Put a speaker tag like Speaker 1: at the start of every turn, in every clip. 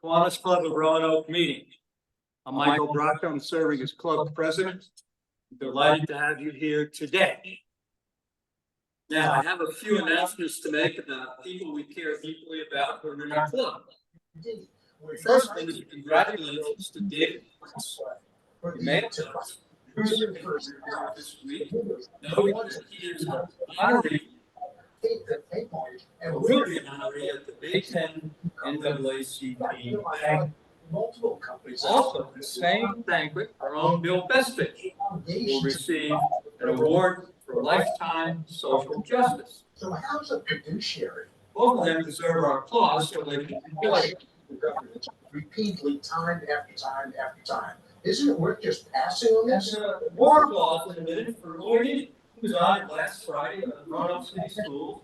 Speaker 1: Kiwanis Club of Roanoke meeting. I'm Michael Bracco. I'm serving as club president. Delighted to have you here today. Now, I have a few announcements to make about people we care deeply about who are in our club. The first one is congratulations to David. You made it to us. This week. Note that he is an honoree and will be an honoree at the Big Ten NAACP Bank. Multiple companies. Also, the same banquet, our own Bill Bestich will receive an award for lifetime social justice. So how's a fiduciary? Both of them deserve our applause so they can employ repeatedly, time after time after time. Isn't it worth just passing on this? More applause in a minute for Lloyd, who died last Friday at Roanoke City Schools.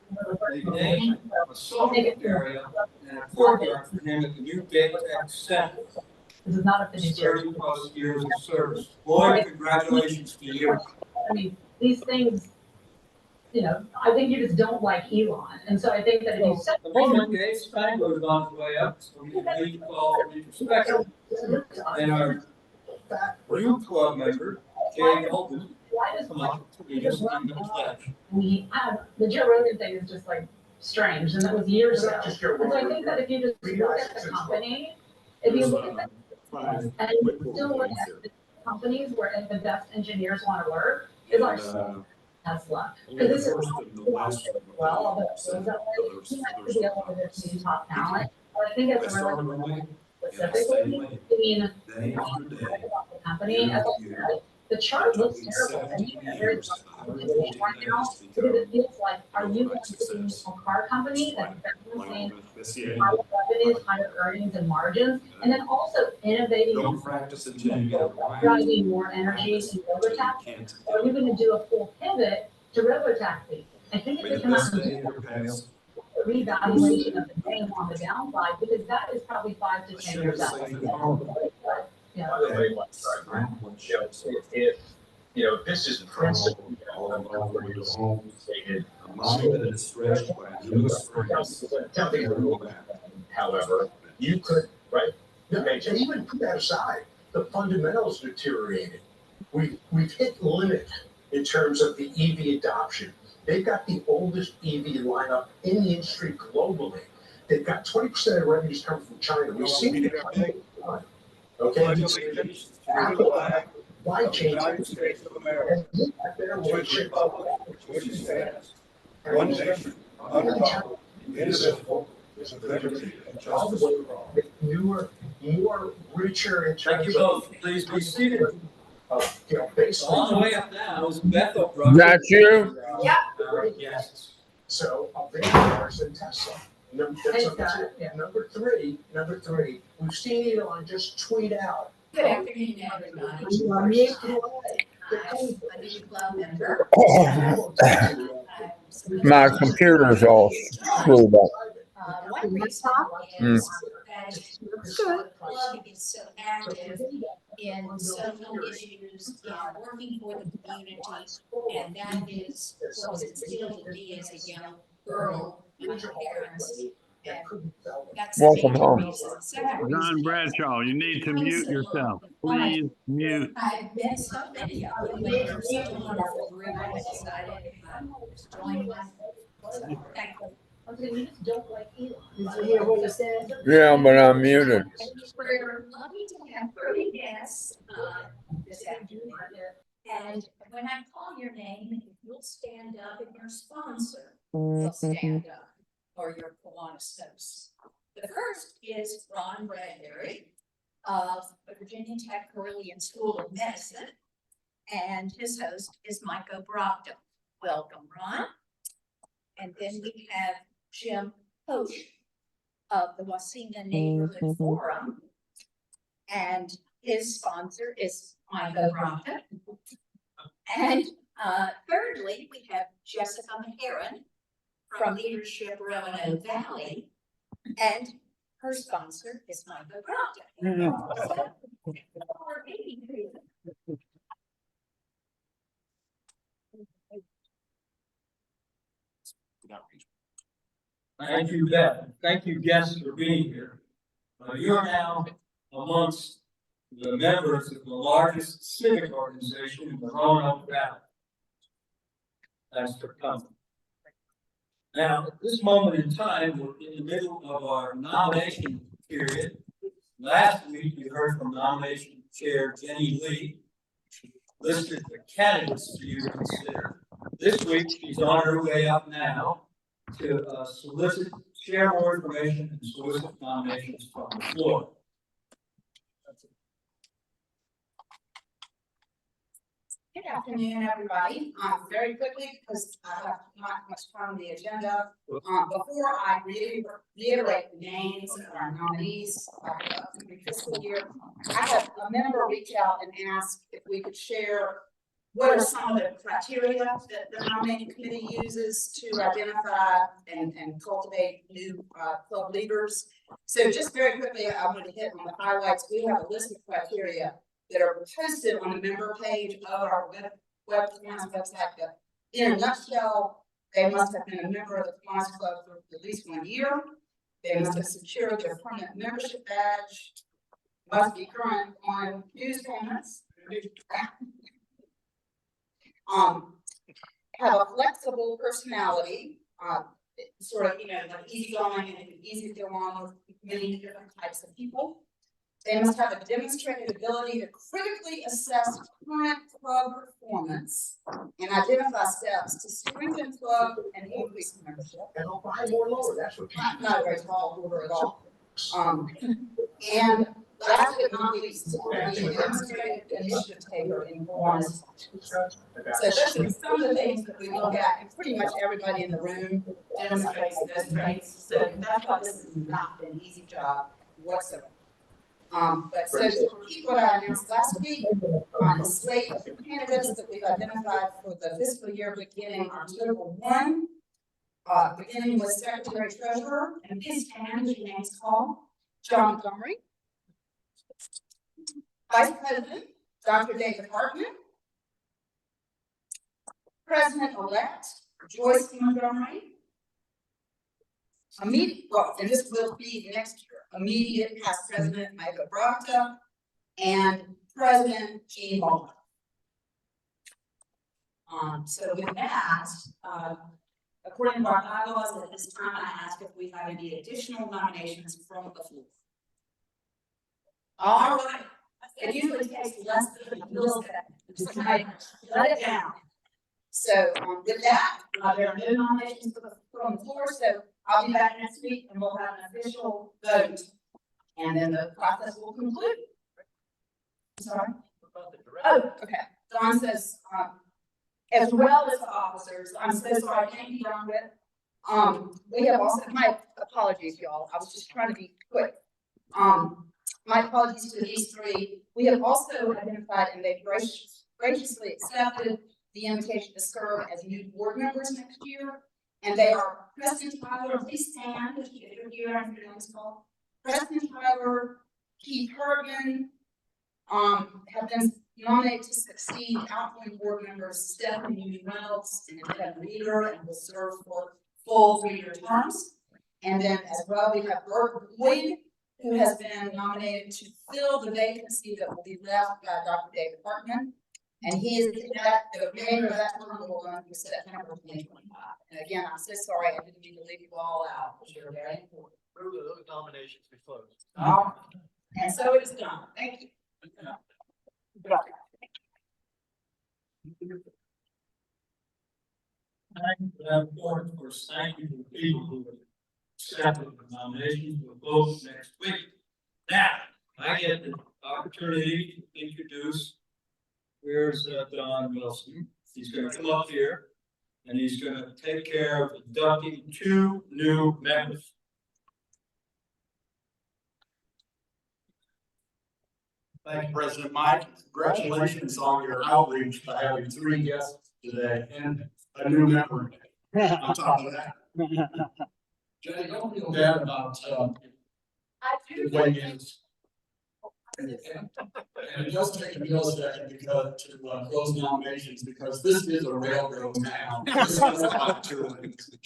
Speaker 1: They named a social area and a courtyard for him at the new Gay Tech Center.
Speaker 2: This is not a fiduciary.
Speaker 1: 30+ years of service. Lloyd, congratulations to you.
Speaker 2: I mean, these things, you know, I think you just don't like Elon. And so I think that if you set
Speaker 1: the moment Dave Spangler is on his way up, so we can lead the call for introspection. And our new club member, Jay Golden, come up to lead us in the pledge.
Speaker 2: We have the Joe Rogan thing is just like strange, and that was years ago. And so I think that if you just look at the company, if you look at the and you still look at the companies where the best engineers want to work, is like Tesla. Because this is well, but he has to be able to be top talent. But I think it's really specifically, I mean, the company as I said, the chart looks terrible. And you can very right now because it feels like, are you going to be a car company that's saying higher revenues, higher earnings and margins, and then also innovating, driving more energy in robotaxi? Or are you going to do a full pivot to robotaxi? I think it's going to come out of revaluation of the name on the downside, because that is probably 5 to 10 years out.
Speaker 3: If you know, this is principle. However, you could, right? And even put that aside, the fundamentals deteriorated. We've hit limit in terms of the EV adoption. They've got the oldest EV lineup in the industry globally. They've got 20% of revenues coming from China. We've seen it. Okay. Why change it?
Speaker 4: One nation, indivisible,
Speaker 3: newer, more richer in terms
Speaker 1: Thank you both. Please be seated.
Speaker 3: You know, based
Speaker 1: On the way up now is Bethel.
Speaker 5: That's you?
Speaker 2: Yeah.
Speaker 1: Yes.
Speaker 3: So a big person Tesla. Number three, we've seen Elon just tweet out.
Speaker 6: Good afternoon, everybody. I'm a new club member.
Speaker 5: My computer's all screwed up.
Speaker 6: One reason is that the club is so active in social issues and working for the community, and that is what was instilled in me as a young girl with my parents. That's
Speaker 5: Welcome
Speaker 6: the
Speaker 5: home.
Speaker 6: main reason. The second reason
Speaker 4: John
Speaker 6: is
Speaker 4: Bradshaw, you need to mute yourself. Please mute.
Speaker 6: I've met so many of them, but they're such a wonderful group. I decided to join one. So, thank you.
Speaker 2: You just don't like Elon. Did you hear what he said?
Speaker 5: Yeah, but I'm muted.
Speaker 6: We're lucky to have 30 guests this afternoon. And when I call your name, if you'll stand up, and your sponsor will stand up, or your Kiwanis host. The first is Ron Bradbury of the Virginia Tech Carilion School of Medicine, and his host is Micah Brocton. Welcome, Ron. And then we have Jim Hosch of the Wasina Neighborhood Forum, and his sponsor is Micah Brocton. And thirdly, we have Jessica Maheron from Leadership Roanoke Valley, and her sponsor is Micah Brocton.
Speaker 1: Thank you, Beth. Thank you, guests, for being here. You're now amongst the members of the largest civic organization in the Roanoke Valley. Thanks for coming. Now, at this moment in time, we're in the middle of our nomination period. Last week, you heard from nomination chair Jenny Lee. She listed the candidates for you to consider. This week, she's on her way up now to solicit, share more information, and solicit nominations from the floor.
Speaker 7: Good afternoon, everybody. Very quickly, because I have not much time on the agenda. Before I reiterate the names of our nominees for the upcoming fiscal year, I had a member reach out and ask if we could share what are some of the criteria that the nominating committee uses to identify and cultivate new club leaders. So just very quickly, I want to hit on the highlights. We have a list of criteria that are posted on the member page of our website. In a nutshell, they must have been a member of the Kiwanis Club for at least 1 year. They must have secured their permanent membership badge. Must be current on dues payments. Have a flexible personality, sort of, like easygoing and easy to get along with many different types of people. They must have a demonstrated ability to critically assess current club performance and identify steps to strengthen club and increase membership.
Speaker 3: And I'll buy more lower, that's what.
Speaker 7: Not a very tall order at all. And last but not least, the demonstrated initiative taker in Kiwanis. So those are some of the things that we look at, and pretty much everybody in the room demonstrates those traits. So that's why this is not an easy job whatsoever. But so to repeat what I announced last week, on the slate of candidates that we've identified for the fiscal year beginning October 1, beginning with Secretary Treasurer, and please stand as your name's called, John Montgomery. Vice President, Dr. David Hartman. President-elect, Joyce Montgomery. And this will be next year, immediate past President Micah Brocta and President Gene Baldwin. So with that, according to our bylaws, at this time, I ask if we have any additional nominations from the floor. All right. It usually takes less than a millisecond to let it down. So with that, there are no nominations from the floor. So I'll be back next week and we'll have an official vote. And then the process will conclude. Sorry? Oh, okay. Don says, as well as the officers, I'm so sorry, thank you, Don. We have also, my apologies, y'all. I was just trying to be quick. My apologies to these three. We have also identified and they've graciously accepted the invitation to serve as new board members next year. And they are Preston Tyler, please stand if you're here and your name is called. Preston Tyler, Keith Hartman, have been nominated to succeed outgoing board members Stephanie Reynolds and Kevin Reeder, and will serve for full 3-year terms. And then as well, we have Bert Boyd, who has been nominated to fill the vacancy that will be left by Dr. David Hartman. And he is the remainder of that term will run through September 2025. And again, I'm so sorry, I didn't mean to leave you all out, because you're very important.
Speaker 1: Those nominations be closed.
Speaker 7: And so it is done. Thank you.
Speaker 1: Thank you to the people who accepted the nominations. We'll vote next week. Now, I get the opportunity to introduce. Here's Don Wilson. He's going to come up here and he's going to take care of inducting 2 new members.
Speaker 8: Thank you, President Mike. Congratulations on your outreach by having 3 guests today and a new member on top of that. Jenny, don't feel bad about the way it is. And it does take a millisecond because to close nominations, because this is a railroad town. This is about 2 lanes.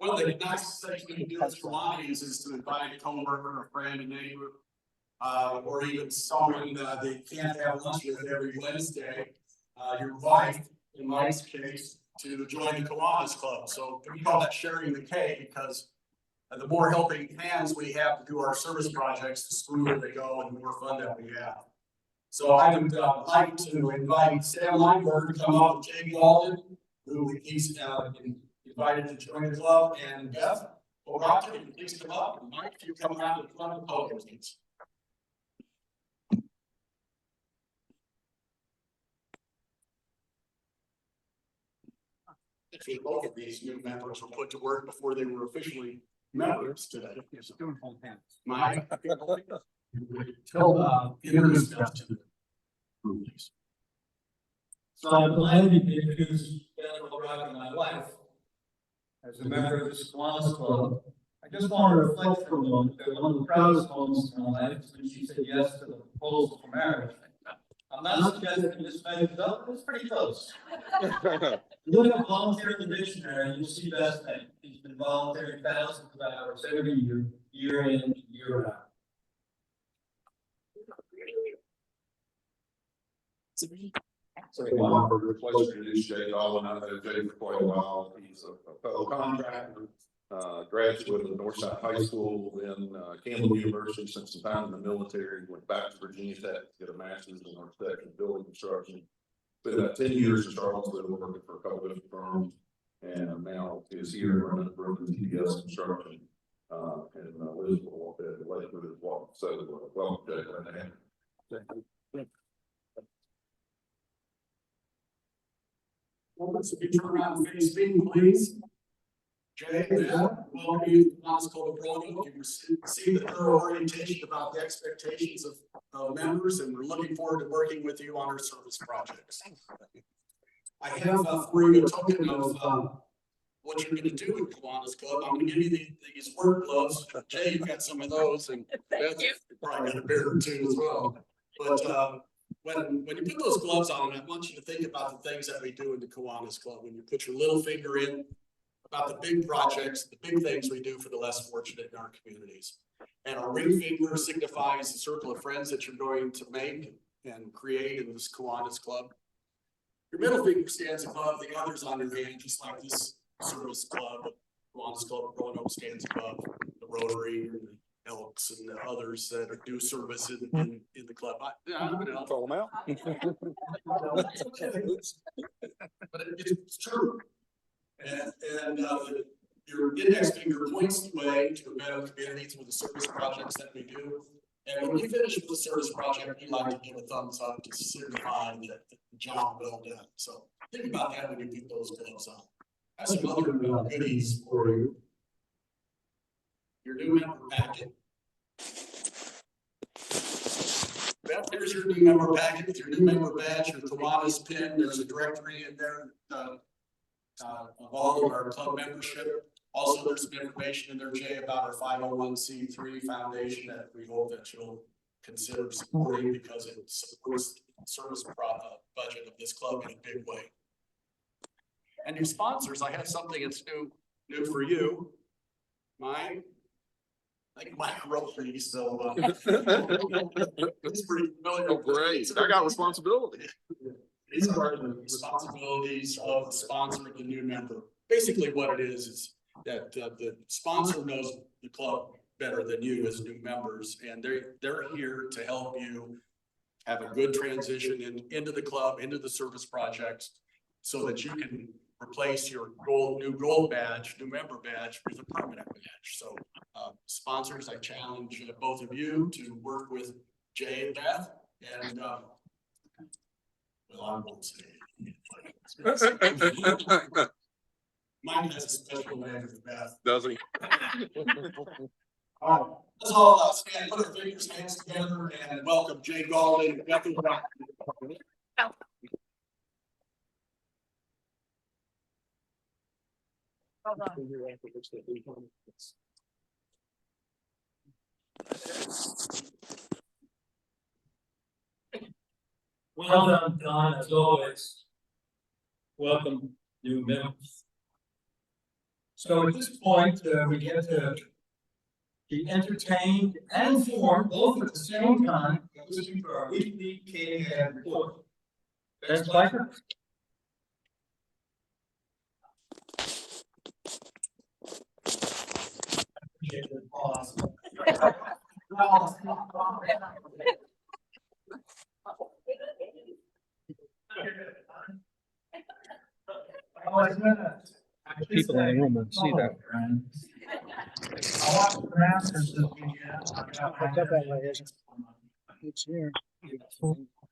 Speaker 8: one of the nicest things we can do as Kiwanis is to invite a coworker, a friend, a neighbor, or even someone that they can't have lunch with every Wednesday, your wife, in Mike's case, to join the Kiwanis Club. So we call that sharing the K, because the more helping hands we have to do our service projects, the smoother they go and the more fun that we have. So I would like to invite Sam Lineberg to come up with Jay Walden, who he's invited to join the club, and Beth O'Rourke, can you please come up? And Mike, if you come around to the front of the podium, please. Actually, both of these new members were put to work before they were officially members today. Mike, introduce Beth to the group, please.
Speaker 1: So I'm delighted to introduce Beth O'Rourke and my wife as a member of the Kiwanis Club. I just want to reflect for a moment that one of the proudest moments in my life is when she said yes to the proposal for marriage. I'm not suggesting this measures up, but it's pretty close. Look at volunteer in the dictionary, you'll see Beth's name. He's been volunteering thousands of hours every year, year in, year out.
Speaker 9: So for pleasure to introduce Jay Dolan. I've known Jay for quite a while. He's a fellow contractor, graduate of Northside High School, then Campbell University, spent some time in the military, went back to Virginia Tech to get a master's in architecture and building construction. Spent about 10 years in Charlottesville working for a couple of different firms, and now is here in Roanoke TPS Construction, and lives at Lakewood as well. So welcome, Jay. Glad to have you.
Speaker 8: Well, so you turn around and face me, please. Jay, welcome you to the Kiwanis Club of Roanoke. You received a thorough orientation about the expectations of members, and we're looking forward to working with you on our service projects. I have for you a token of what you're going to do with Kiwanis Club. I'm going to give you these work gloves. Jay, you've got some of those, and Beth, you probably got a pair or two as well. But when you put those gloves on, I want you to think about the things that we do in the Kiwanis Club. When you put your little finger in, about the big projects, the big things we do for the less fortunate in our communities. And our ring finger signifies the circle of friends that you're going to make and create in this Kiwanis Club. Your middle finger stands above the others on your hand, just like this service club, Kiwanis Club of Roanoke stands above the Rotary and the Elks and the others that do service in the club. I'll call them out. But it's true. And your index finger points the way to the better communities with the service projects that we do. And when we finish with the service project, we like to give a thumbs up to signify that the job well done. So think about that when you put those gloves on. I have some other goodies for you. Your new member packet. Beth, here's your new member packet with your new member badge, your Kiwanis pin. There's a directory in there of all of our club membership. Also, there's some information in there, Jay, about our 501c3 foundation that we hope that you'll consider supporting because it supports the service budget of this club in a big way. And your sponsors, I have something that's new for you. Mike. I think Mike wrote these, so it's pretty familiar.
Speaker 9: Oh, great. I got responsibility.
Speaker 8: These are the responsibilities of the sponsor of the new member. Basically what it is that the sponsor knows the club better than you as new members, and they're here to help you have a good transition into the club, into the service projects, so that you can replace your new gold badge, new member badge with a permanent badge. So sponsors, I challenge both of you to work with Jay and Beth, and well, I won't say it. Mine has a special name for Beth.
Speaker 9: Does he?
Speaker 8: All right, let's all stand, put our fingers, hands together, and welcome Jay Galden and Beth O'Rourke.
Speaker 1: Well done, Don, as always. Welcome, new members. So at this point, we get to be entertained and informed both at the same time, listening to our weekly KDN report. Ben Spiker? Appreciate the applause.
Speaker 10: People in the room won't see that.
Speaker 1: I watched the Masters this weekend.
Speaker 10: It's here.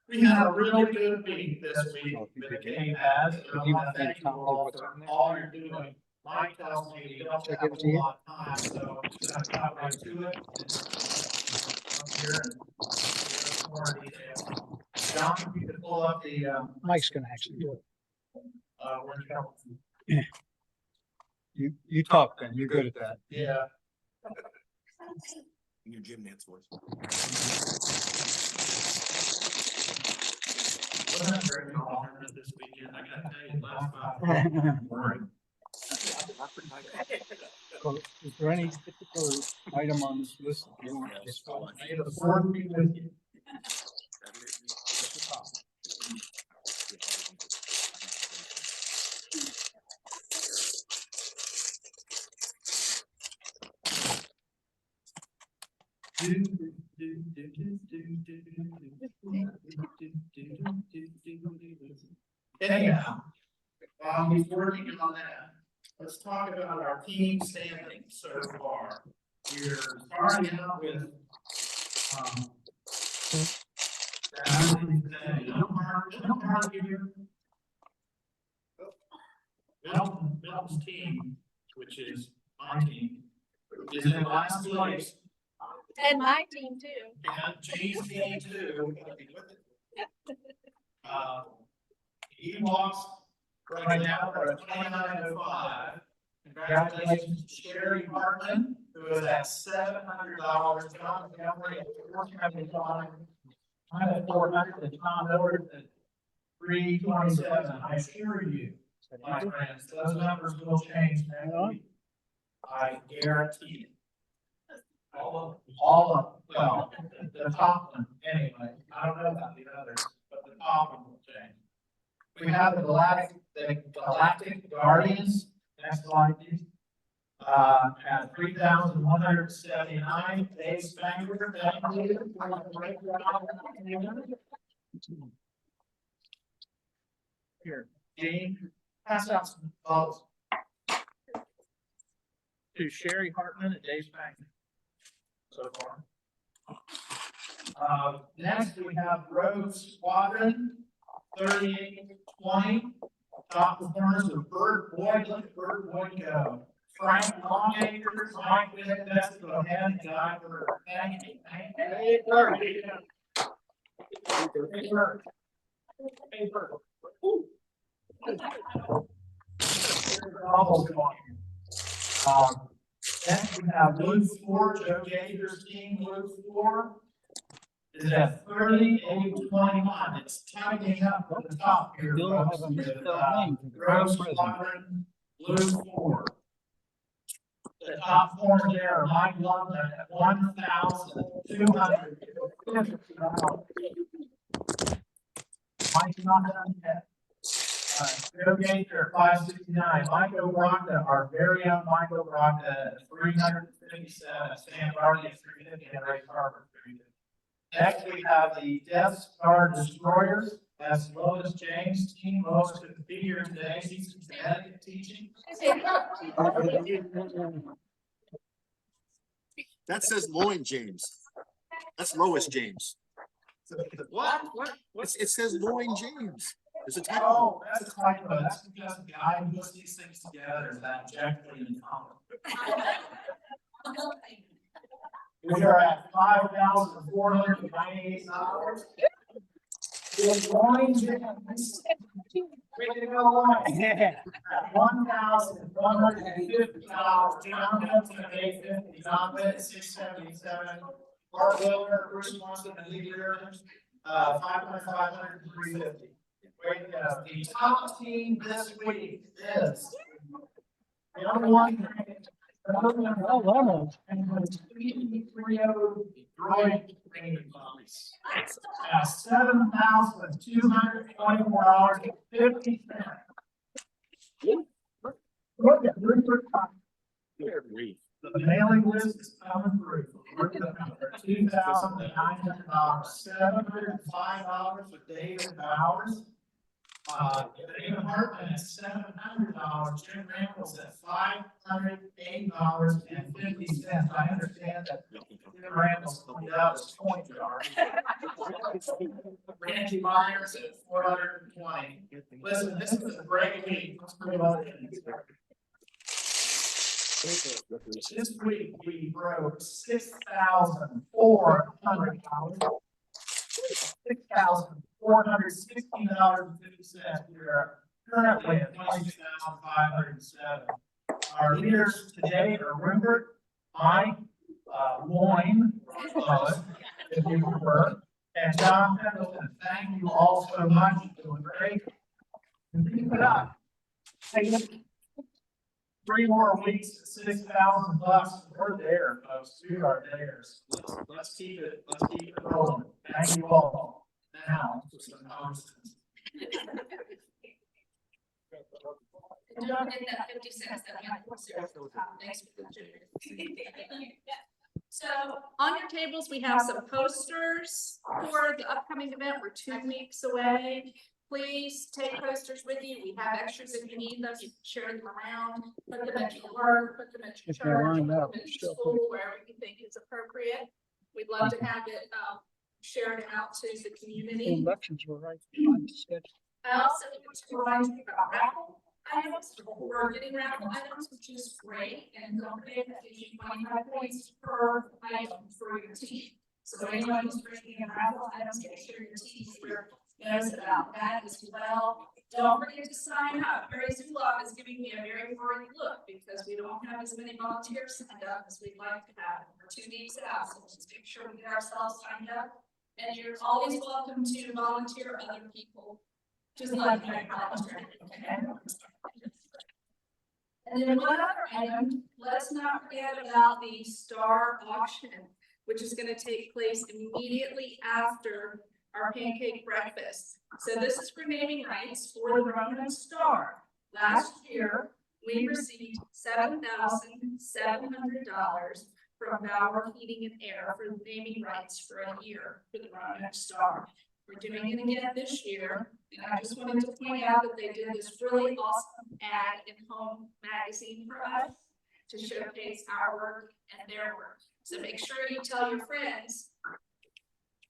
Speaker 1: We had a really good week this week with the K pads.
Speaker 10: If you want me to copy what's on there.
Speaker 1: All you're doing, Mike tells me you don't have a whole lot of time, so I'm just gonna cut right to it. Up here and give more detail. John, if you could pull up the,
Speaker 10: Mike's gonna actually do it.
Speaker 1: where's Kelvin?
Speaker 10: You talk, Ben. You're good at that.
Speaker 1: Yeah.
Speaker 8: Your gym dance voice.
Speaker 1: Wasn't very tolerant this weekend, I gotta tell you, last 5 worried.
Speaker 10: So, is there any particular item on this list that you want to just?
Speaker 1: May the fourth be with you. Anyhow, while he's working on that, let's talk about our team standings so far. We're starting out with, Milton's team, which is my team, is in last place.
Speaker 6: And my team too.
Speaker 1: And James team too. He walks right now for a 29.05. Congratulations to Sherry Hartman, who is at $700. John Gallery at $475. I'm at $400 and Tom Edwards at $327. I assure you, my friends, those numbers will change next week. I guarantee it. All of, well, the top one, anyway. I don't know about the others, but the top one will change. We have the Galactic Guardians, next slide, please. At 3,179, Dave Spangler, thank you. Here, Gene, pass out some votes. To Sherry Hartman and Dave Spangler. So far. Next, we have Rogue Squadron, 3820. Top performers of Bird Boy, look at Bird Boy go. Frank Longacre, Mike Witt, that's the head guy for thank you. Hey, Bird. Hey, Bird. Hey, Bird. Next, we have Blue 4, Joe Gager's team, Blue 4. Is at 3821. It's tightening up at the top here. Folks, with, Rose Squadron, Blue 4. The top four there are Mike London at 1,200. Mike's not done yet. Joe Gager, 569. Michael Rocca, our very own Michael Rocca, at 357. Stan Hardy at 350 and Ray Carver at 350. Next, we have the Death Star Destroyers. That's Lois James' team. Lois couldn't be here today. She's in Connecticut teaching.
Speaker 8: That says Loin James. That's Lois James.
Speaker 1: What?
Speaker 8: It says Loin James. There's a typo.
Speaker 1: Oh, that's a typo. That's because the guy who puts these things together is that Jack Lee and Tom. We are at $5,498. Loin James. We can go on. $1,150. John Benson at $850. John Benson $677. Mark Wilner, Bruce Munson, and Lee Reardon, $500, $350. Great. The top team this week is
Speaker 10: Oh, lemons.
Speaker 8: $7,224.50. The mailing list is coming through. $2,900, $705 a day of hours. The department is $700. Jim Randall's at $508.50. I understand that Jim Randall's cleaned out his point jar. Randy Myers at $420. Listen, this is a great week. Let's put it on in. This week we broke $6,400. $6,416.50. We are currently at $26,507. Our leaders today are Rupert, Mike, Loin, if you prefer, and John Pendleton. Thank you all so much. You're doing great. And keep it up. Hey, 3 more weeks at $6,000. We're there, folks. We are there. Let's keep it rolling. Thank you all. Now, for some nonsense.
Speaker 6: Don't get that 50 cents that we have to Thanks for the So on your tables, we have some posters for the upcoming event. We're 2 weeks away. Please take posters with you. We have extras if you need them. You can share them around, put them at your work, put them at your
Speaker 10: If they're
Speaker 6: church,
Speaker 10: lined
Speaker 6: put
Speaker 10: up,
Speaker 6: them at your
Speaker 10: still
Speaker 6: school, wherever you think is appropriate. We'd love to have it shared out to the
Speaker 10: The
Speaker 6: community.
Speaker 10: elections were right behind the schedule.
Speaker 6: I also want to remind you about raffle items. We're getting raffle items, which is great, and don't forget that gives you 25 points per item for your team. So anyone who's bringing in raffle items, make sure your team here knows about that as well. Don't forget to sign up. Mary Zulov is giving me a very worried look because we don't have as many volunteers signed up as we'd like to have. We're 2 weeks out, so let's make sure we get ourselves signed up. And you're always welcome to volunteer other people. Just like you volunteer. And then one other item, let's not forget about the star auction, which is going to take place immediately after our pancake breakfast. So this is for naming rights for the Roanoke Star. Last year, we received $7,700 from Bauer Heating and Air for the naming rights for a year for the Roanoke Star. We're doing it again this year, and I just wanted to point out that they did this really awesome ad in Home Magazine for us to showcase our work and their work. So make sure you tell your friends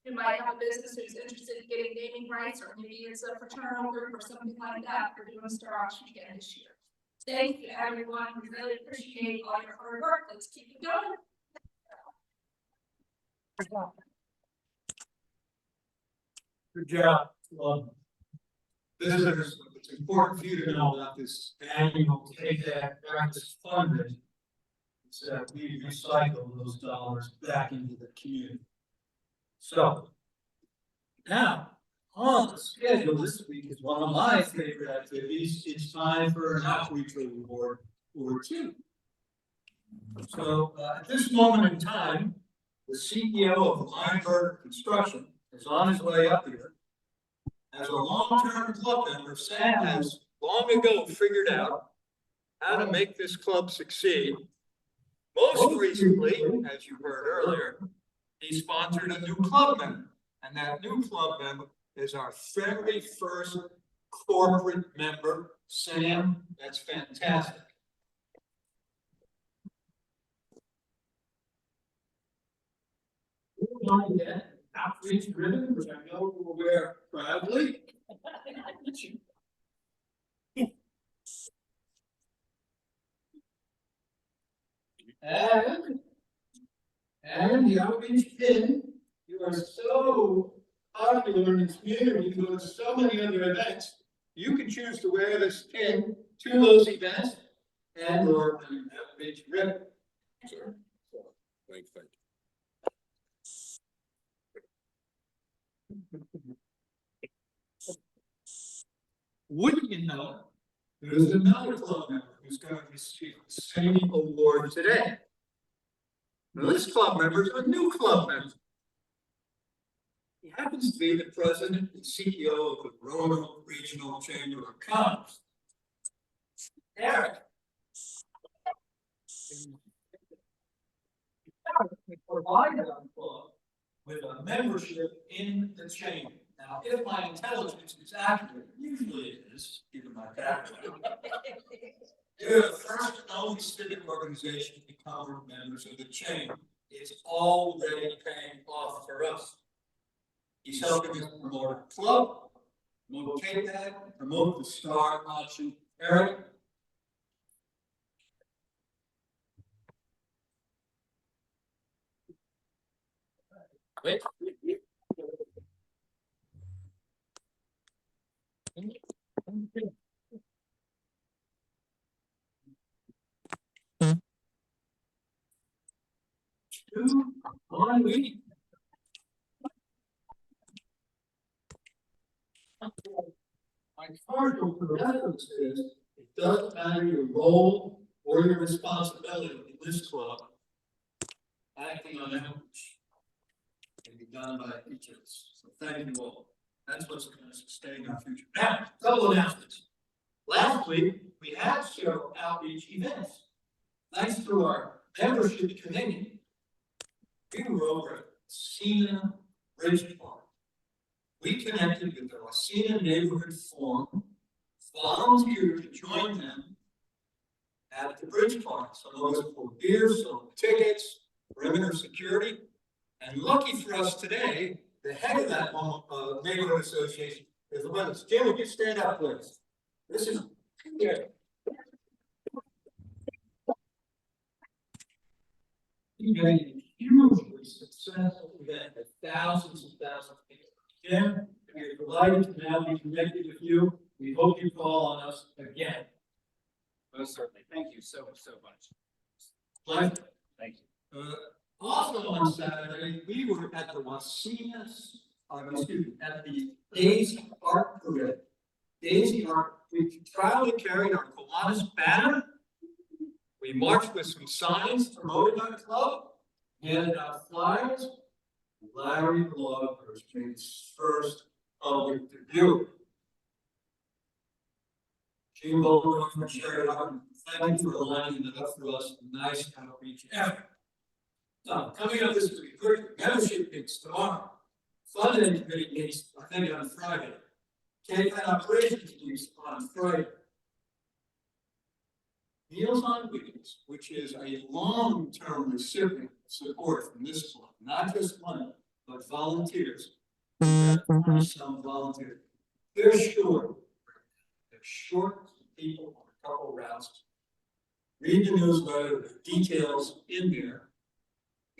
Speaker 6: who might have a business who's interested in getting naming rights, or maybe it's a fraternal group or something like that. We're doing a star auction again this year. Thank you, everyone. We really appreciate all your hard work. Let's keep it going.
Speaker 1: Good job. Visitors, it's important for you to know about this annual Take That Practice Funding. It's that we recycle those dollars back into the community. So now on the schedule this week is one of my favorite activities. It's time for an outreach award or two. So at this moment in time, the CEO of Lineberg Construction is on his way up here. As a long-term club member, Sam has long ago figured out how to make this club succeed. Most recently, as you heard earlier, he sponsored a new club member, and that new club member is our very first corporate member, Sam. That's fantastic. Outreach ribbon, which I know we'll wear proudly. And the outreach pin, you are so popular in this community, you go to so many other events. You can choose to wear this pin to those events and or outreach ribbon.
Speaker 9: Sure. Thank you.
Speaker 1: Wouldn't you know, there's another club member who's going to receive the same award today. Now, this club member is a new club member. He happens to be the president and CEO of the Roanoke Regional Chamber of Commerce. Eric. We provided our club with a membership in the chamber. Now, if my intelligence is accurate, usually it is, given my background. You're the first and only civic organization to become members of the chamber. It's already paying off for us. He's helping us promote our club, promote KPAC, promote the Star option. Eric? Wait. One week. My cardinal preference is it doesn't matter your role or your responsibility in this club. Acting on outreach can be done by each of us. So thank you all. That's what's going to sustain our future. Now, a couple of announcements. Last week, we had several outreach events. Thanks to our membership committee, we were over at Cena Bridge Park. We connected with the Racina Neighborhood Forum, volunteered to join them at the Bridge Park. Some of us for beers, some tickets, perimeter security, and lucky for us today, the head of that neighborhood association is the one. Jim, would you stand up, please? This is good. He made a hugely successful event with thousands and thousands of people. Jim, we are delighted to now be connected with you. We hope you call on us again.
Speaker 11: Most certainly. Thank you so much.
Speaker 1: Pleasure.
Speaker 11: Thank you.
Speaker 1: Also on Saturday, we were at the at the Daisy Art Parade. Daisy Art, we proudly carried our Kiwanis banner. We marched with some signs promoting our club, handed out flyers. Larry Glover's made his first public debut. Gene Bowler from Sherry Hart, thank you for lining that up for us. Nice outreach effort. Now, coming up this week, membership meets tomorrow. Funding committee meets, I think, on Friday. KPAC operations meets on Friday. Meals on Wheels, which is a long-term recipient support from this club, not just money, but volunteers. Some volunteers. They're short people on a couple routes. Read the newsletter, the details in there.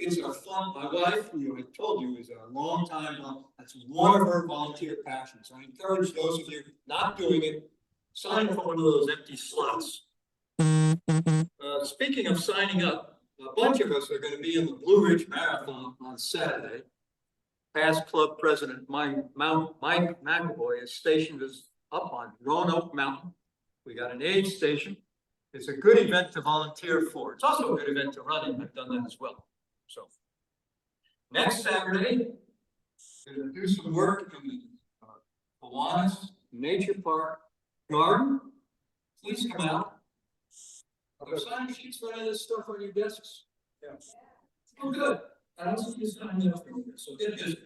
Speaker 1: It's a fun. My wife, who I told you, is a long time. That's one of her volunteer passions. I encourage those of you not doing it, sign up for one of those empty slots. Speaking of signing up, a bunch of us are going to be in the Blue Ridge Marathon on Saturday. Past club president Mike McAvoy is stationed us up on Roanoke Mountain. We got an aid station. It's a good event to volunteer for. It's also a good event to run in. I've done that as well. So next Saturday, we're going to do some work in the Kiwanis Nature Park Garden. Please come out. Are there sign sheets for any of this stuff on your desks? Yeah. Oh, good. I don't see you signing up for this, so get busy.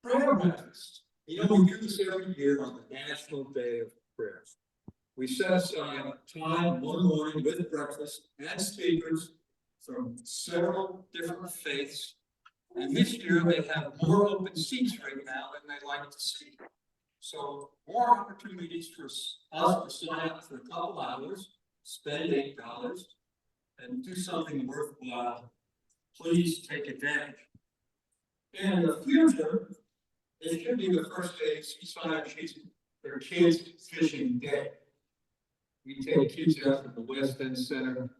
Speaker 1: Prayer breakfast. You know, we do this every year on the National Day of Prayer. We set aside time one morning with breakfast and speakers from several different faiths. And this year they have more open seats right now than they like to see. So more opportunities for us to sign up for a couple hours, spend $8, and do something worthwhile. Please take advantage. In the future, it should be the first day to see sign-up sheets for Kids Fishing Day. We take kids out to the West End Center,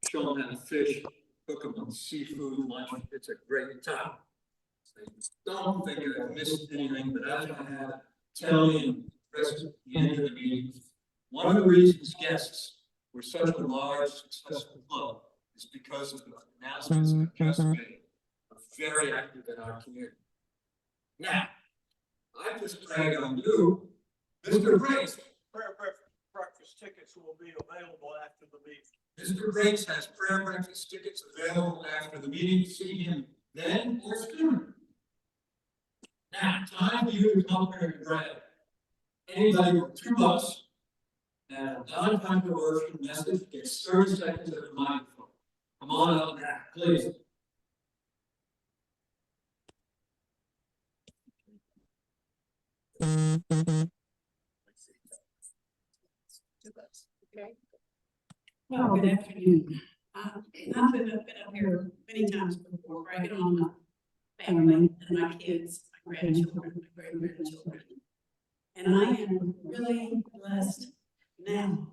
Speaker 1: show them how to fish, cook them on seafood lunch. It's a great time. So don't think I've missed anything, but after I have, tell me and rest at the end of the meeting. One of the reasons guests were such a large, successful club is because of the announcements I've just made. We're very active in our community. Now, I just brag on you, Mr. Briggs.
Speaker 3: Breakfast tickets will be available after the meeting.
Speaker 1: Mr. Briggs has prayer breakfast tickets available after the meeting. See him then or sooner. Now, time for you to come here and brag. Anybody with $2 and a non-controversial message gets 30 seconds of the microphone. Come on up now, please.
Speaker 12: Well, good afternoon. I've been up here many times before, bragging on my family and my kids, my grandchildren, my great-grandchildren. And I am really blessed now.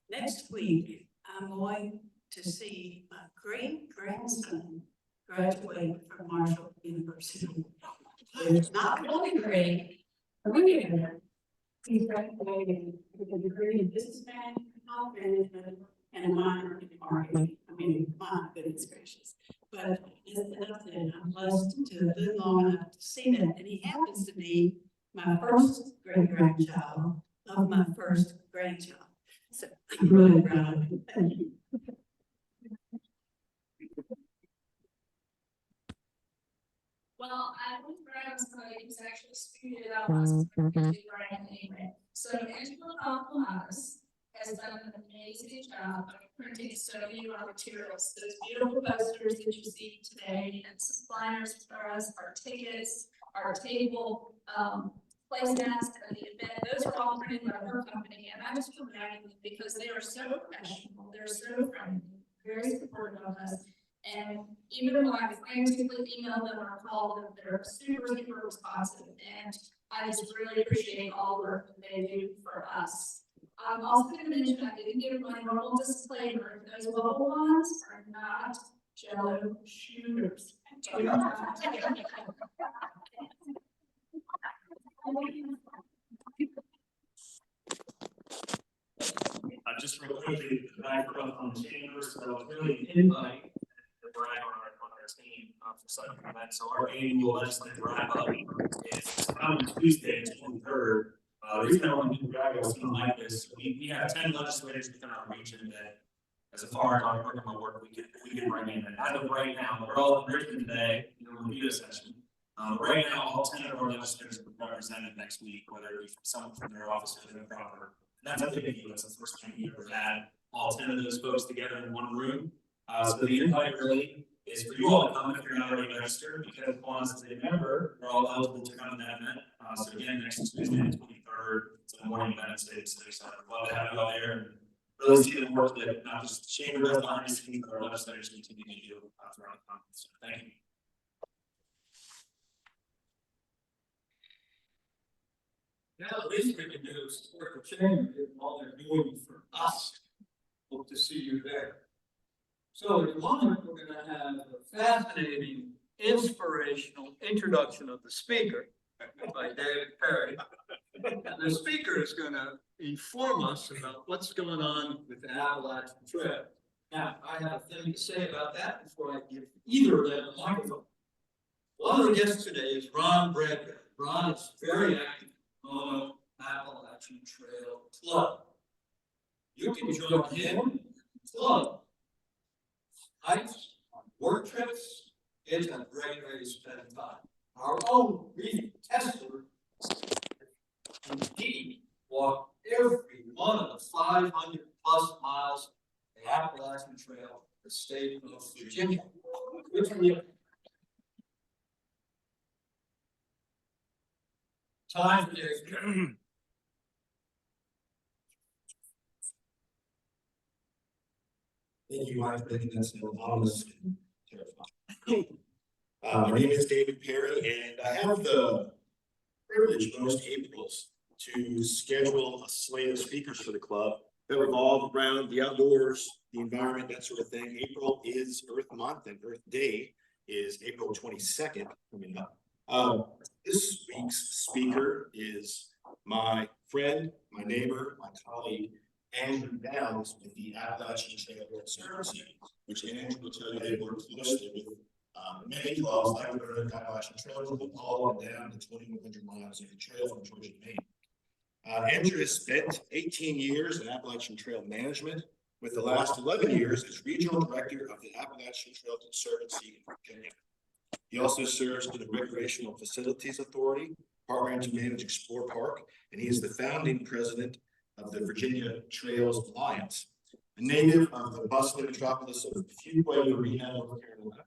Speaker 12: Next week, I'm going to see my great-grandson graduate from Marshall University. Not only grade, he's graduating with a degree in business management and a minor in marketing. I mean, my goodness gracious. But as I said, I'm blessed to live long enough to see that. And he happens to be my first great-grandchild of my first grandchild. So I'm really proud of him. Thank you.
Speaker 2: Well, I was Brian's son, he was actually speaking out last Brian anyway. So Angela Kiwanis has done an amazing job of printing so many of our materials. Those beautiful posters that you see today and some flyers for us, our tickets, our table, placemats at the event, those are all printed by her company. And I just feel bad because they are so professional, they're so friendly, very supportive of us. And even though I frantically email them or call them, they're super, super responsive. And I just really appreciate all the work that they do for us. I'm also going to mention I didn't give my normal disclaimer. Those bubble ones are not Jello shooters. Do not.
Speaker 11: Just real quickly, the background on the chambers, so I was really invite the brag on our team for such an event. So our annual legislative wrap up is coming Tuesday, June 3rd. The reason I want to do brag on something like this, we have 10 legislators within our region that, as a far as our program of work, we can bring in. And as of right now, we're all in Richmond today, review session. Right now, all 10 of our legislators are represented next week, whether it be from someone from their office or their proper. That's a big deal. It's the first time we ever had all 10 of those folks together in one room. So the invite really is for you all to come if you're not already registered, because once as a member, we're all eligible to come to that event. So again, next Tuesday, the 23rd, it's a morning event at State City. So I'd love to have you all there and really see the work that not just the chamber does behind the scenes, but our legislators continue to do throughout the conference. So thank you.
Speaker 1: Now, the least we can do is support the chamber and all they're doing for us. Hope to see you there. So in a moment, we're going to have a fascinating, inspirational introduction of the speaker by David Perry. And the speaker is going to inform us about what's going on with the Appalachian Trail. Now, I have a thing to say about that before I give either of them a microphone. One of the guests today is Ron Bradbury. Ron is very active on Appalachian Trail Club. You can join him in the club. Hikes, work trips, it's a great way to spend time. Our own Reed Tester indeed walked every one of the 500+ miles of the Appalachian Trail, the state of Virginia. Time for this.
Speaker 13: Thank you, Mike, for making that so ominous and terrifying. My name is David Perry, and I have the privilege most Aprils to schedule a slate of speakers for the club that revolve around the outdoors, the environment, that sort of thing. April is Earth Month, and Earth Day is April 22nd coming up. This week's speaker is my friend, my neighbor, my colleague, Andrew Downs with the Appalachian Trail Conservancy, which Andrew will tell you they work closely with many clubs like the Roanoke Appalachian Trail Club, all up and down the 2,100 miles of the trail from Georgia to Maine. Andrew has spent 18 years in Appalachian Trail management, with the last 11 years as regional director of the Appalachian Trail Conservancy in Virginia. He also serves on the Recreational Facilities Authority, partnering to manage Explore Park, and he is the founding president of the Virginia Trails Alliance. A native of the bustling metropolis of Fuquay, Marina, North Carolina,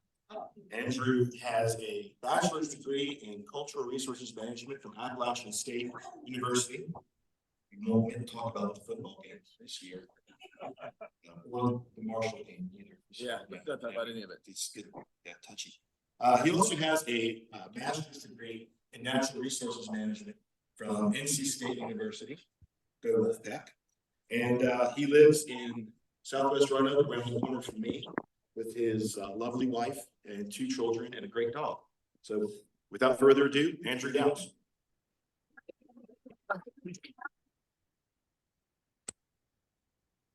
Speaker 13: Andrew has a bachelor's degree in cultural resources management from Appalachian State University. We won't get to talk about the football game this year, or the Marshall game either.
Speaker 9: Yeah, don't talk about any of it.
Speaker 13: It's good, yeah, touchy. He also has a master's degree in natural resources management from NC State University. Go Wolfpack. And he lives in Southwest Roanoke, around the corner from me, with his lovely wife and 2 children and a great dog. So without further ado, Andrew Downs.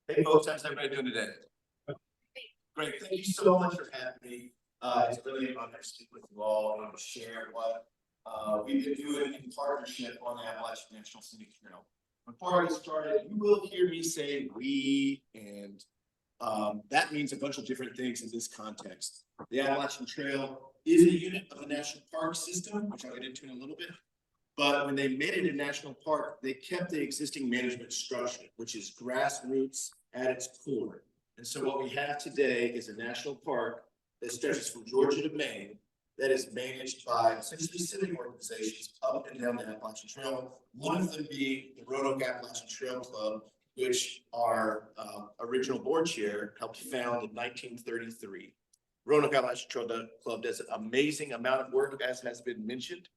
Speaker 14: Hey folks, how's everybody doing today? Great, thank you so much for having me. It's really an honor to speak with you all and to share what we've been doing in partnership on the Appalachian National Scenic Trail. Before I get started, you will hear me say we, and that means a bunch of different things in this context. The Appalachian Trail is a unit of the national park system, which I'll get into in a little bit. But when they made it a national park, they kept the existing management structure, which is grassroots at its core. And so what we have today is a national park that stretches from Georgia to Maine, that is managed by essentially civic organizations up and down the Appalachian Trail. One of them being the Roanoke Appalachian Trail Club, which our original board chair helped found in 1933. Roanoke Appalachian Trail Club does an amazing amount of work, as has been mentioned.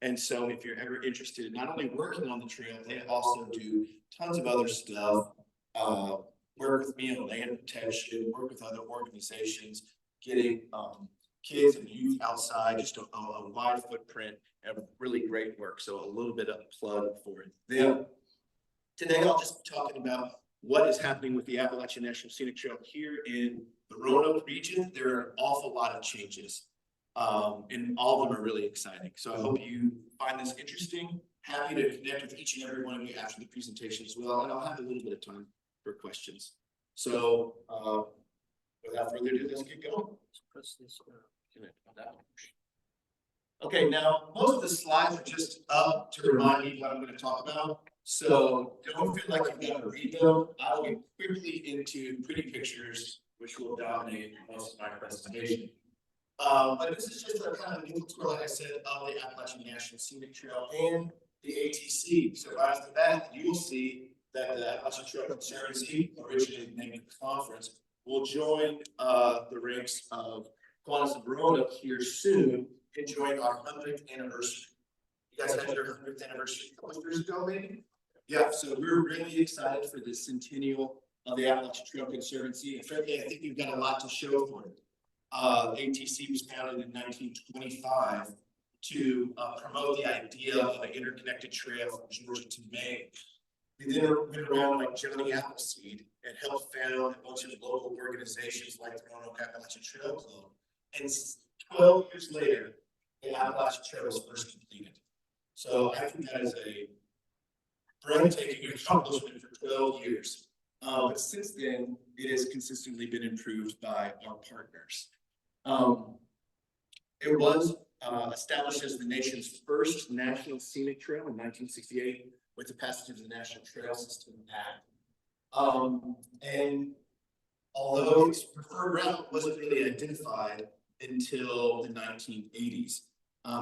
Speaker 14: And so if you're ever interested in not only working on the trail, they also do tons of other stuff. Work with me on land protection, work with other organizations, getting kids and youth outside, just a wide footprint and really great work. So a little bit of a plug for them. Today, I'll just be talking about what is happening with the Appalachian National Scenic Trail here in the Roanoke region. There are an awful lot of changes. And all of them are really exciting. So I hope you find this interesting. Happy to connect with each and every one of you after the presentation as well. And I'll have a little bit of time for questions. So without further ado, let's get going. Okay, now most of the slides are just up to remind me what I'm going to talk about. So don't feel like you've got to read them. I'll get quickly into pretty pictures, which will dominate most of my presentation. But this is just a kind of new tour, like I said, of the Appalachian National Scenic Trail and the ATC. So right off the bat, you will see that the Appalachian Trail Conservancy, originally named the conference, will join the ranks of Kiwanis and Roanoke here soon, enjoying our 100th anniversary. You guys had your 100th anniversary a couple of years ago, maybe? Yeah, so we're really excited for the centennial of the Appalachian Trail Conservancy. And frankly, I think we've got a lot to show for it. ATC was founded in 1925 to promote the idea of an interconnected trail from Georgia to Maine. We then went around like Johnny Appleseed and helped found a bunch of local organizations like the Roanoke Appalachian Trail Club. And 12 years later, the Appalachian Trail was first completed. So I think that is a breathtaking accomplishment for 12 years. But since then, it has consistently been improved by our partners. It was established as the nation's first national scenic trail in 1968 with the passage of the National Trail System Act. And although its preferred route wasn't really identified until the 1980s,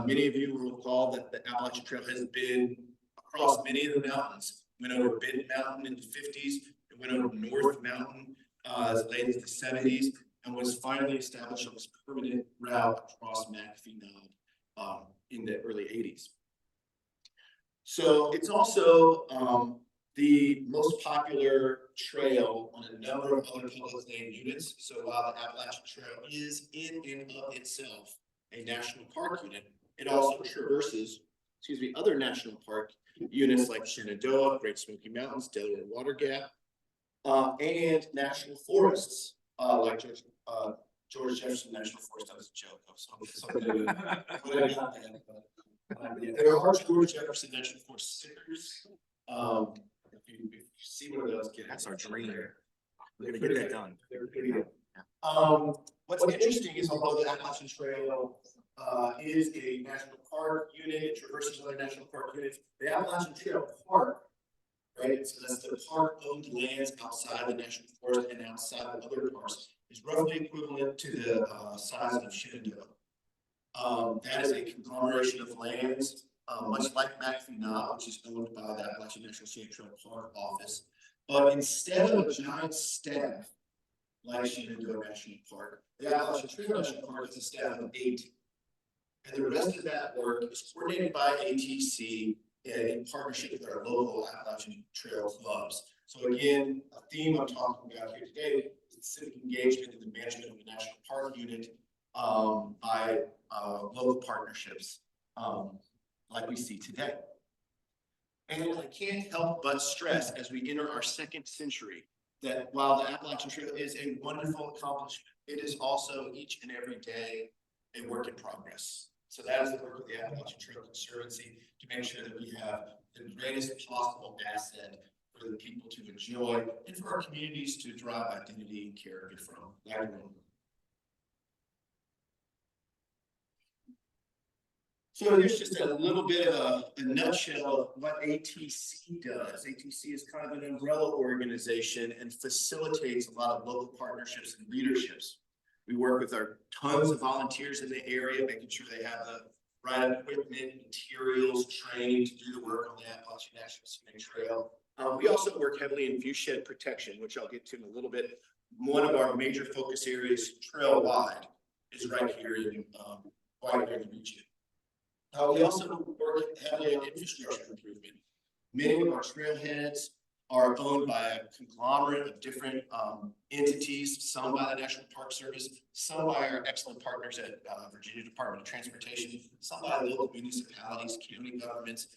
Speaker 14: many of you will recall that the Appalachian Trail has been across many of the mountains. Went over Bend Mountain in the 50s, it went over North Mountain as late as the 70s, and was finally established on this permanent route across McAfee Knob in the early 80s. So it's also the most popular trail on a number of other public land units. So while the Appalachian Trail is in and of itself a national park unit, it also traverses
Speaker 13: other national park units like Shenandoah, Great Smoky Mountains, Delaware Water Gap, and national forests, like George Jefferson National Forest. That was a joke. There are George Jefferson National Forest stickers. If you see one of those, that's our dream. We're gonna get that done. What's interesting is although the Appalachian Trail is a national park unit, it traverses other national park units, the Appalachian Trail Park, right? So that's the park-owned lands outside the national forest and outside of other parks, is roughly equivalent to the size of Shenandoah. That is a conglomeration of lands, much like McPhee, which is owned by the Appalachian National Scenic Trail Park Office. But instead of a giant staff like Shenandoah National Park, the Appalachian Trail National Park has a staff of 8. And the rest of that work is coordinated by ATC in partnership with our local Appalachian Trail clubs. So again, a theme I'm talking about here today is civic engagement in the management of the National Park Unit by local partnerships like we see today. And I can't help but stress as we enter our 2nd century that while the Appalachian Trail is a wonderful accomplishment, it is also each and every day a work in progress. So that is the work of the Appalachian Trail Conservancy to make sure that we have the greatest possible asset for the people to enjoy and for our communities to derive identity and character from. So here's just a little bit of a nutshell of what ATC does. ATC is kind of an umbrella organization and facilitates a lot of local partnerships and leaderships. We work with our tons of volunteers in the area, making sure they have the right equipment, materials, training to do the work on the Appalachian National Scenic Trail. We also work heavily in viewshed protection, which I'll get to in a little bit. One of our major focus areas, trail-wide, is right here in White River region. We also work heavily on infrastructure improvement. Many of our trailheads are owned by a conglomerate of different entities, some by the National Park Service, some by our excellent partners at Virginia Department of Transportation, some by local municipalities, county governments.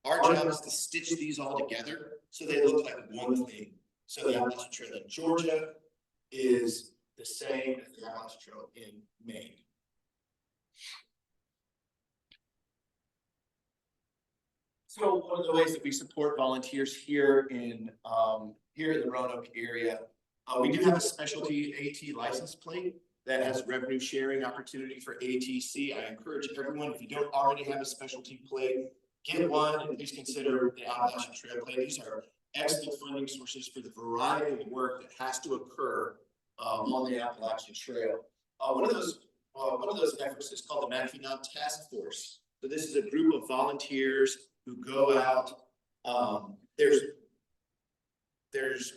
Speaker 13: Our job is to stitch these all together so they look like one thing. So the Appalachian Trail in Georgia is the same as the Appalachian Trail in Maine. So one of the ways that we support volunteers here in the Roanoke area, we do have a specialty AT license plate that has revenue sharing opportunity for ATC. I encourage everyone, if you don't already have a specialty plate, get one and please consider the Appalachian Trail plate. These are excellent funding sources for the variety of work that has to occur on the Appalachian Trail. One of those efforts is called the McPhee Task Force. So this is a group of volunteers who go out. There's